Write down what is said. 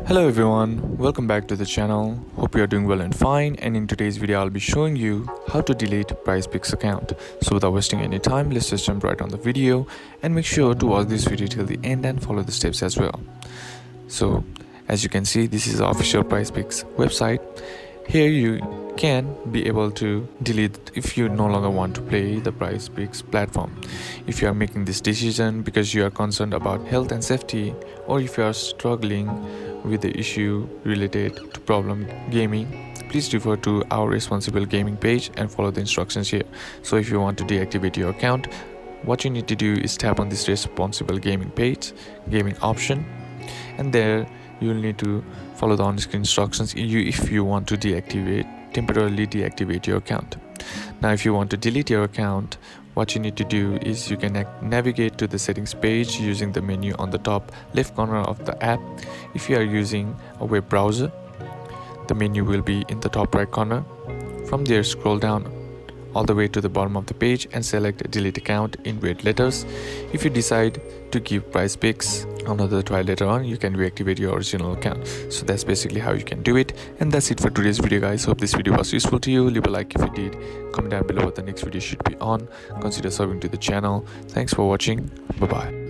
Hello everyone, welcome back to the channel. Hope you are doing well and fine, and in today's video I'll be showing you how to delete PrizePicks account. So without wasting any time, let's just jump right on the video and make sure to watch this video till the end and follow the steps as well. So as you can see, this is the official PrizePicks website. Here you can be able to delete if you no longer want to play the PrizePicks platform. If you are making this decision because you are concerned about health and safety, or if you are struggling with the issue related to problem gaming, please refer to our responsible gaming page and follow the instructions here. So if you want to deactivate your account, what you need to do is tap on this responsible gaming page, gaming option, and there you'll need to follow the on-screen instructions if you want to temporarily deactivate your account. Now if you want to delete your account, what you need to do is you can navigate to the settings page using the menu on the top left corner of the app. If you are using a web browser, the menu will be in the top right corner. From there, scroll down all the way to the bottom of the page and select delete account in red letters. If you decide to give PrizePicks another try later on, you can reactivate your original account. So that's basically how you can do it. And that's it for today's video, guys. Hope this video was useful to you. Leave a like if you did, comment down below what the next video should be on, consider subbing to the channel. Thanks for watching. Bye bye.